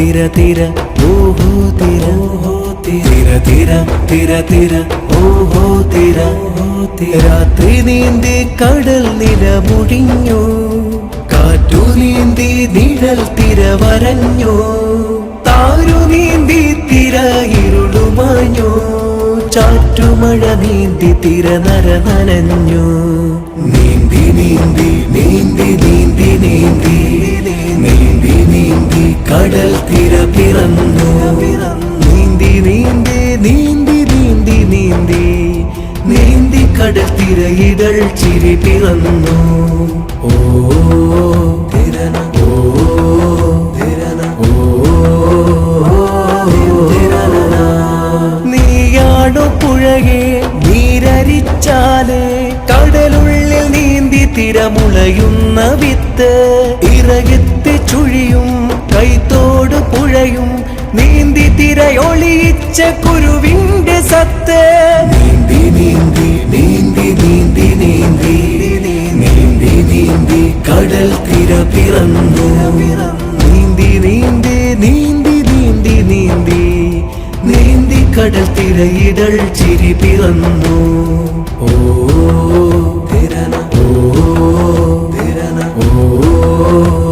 തിര തിര ഓഹോ തിര തിര തിര തിര തിര ഓഹോ തിര രാത്രി നീന്തി കടൽ നില മുഴിഞ്ഞു കാറ്റു നീന്തി നിഴൽ തിര വരഞ്ഞു താരു നീന്തി തിര ഇരുളുമാഞ്ഞു ചാറ്റുമഴ നീന്തി തിര നര നനഞ്ഞു നീന്തി നീന്തി നീന്തി നീന്തി നീന്തി നീന്തി നീന്തി കടൽ തിര പിറന്നു നീന്തി നീന്തി നീന്തി നീന്തി നീന്തി നീന്തി കടൽ തിര ഇതൾ ചിരി പിറന്നു ഓ തിരന ഓ തിരന ഓ തിരന നീയാടു പുഴകെ നീരരിച്ചാലേ കടലുള്ളിൽ നീന്തി തിരമുളയുന്ന വിത്ത് ഇറകെത്തി ചുഴിയും കൈത്തോട് പുഴയും നീന്തി തിരയൊളിയിച്ച കുരുവിന്റെ സത്ത് നീന്തി നീന്തി നീന്തി നീന്തി നീന്തി നീന്തി നീന്തി കടൽ തിര പിറന്നു നീന്തി നീന്തി നീന്തി നീന്തി നീന്തി നീന്തി കടൽ തിര ഇതൾ ചിരി പിറന്നു ഓ തിരന ഓ തിരന ഓ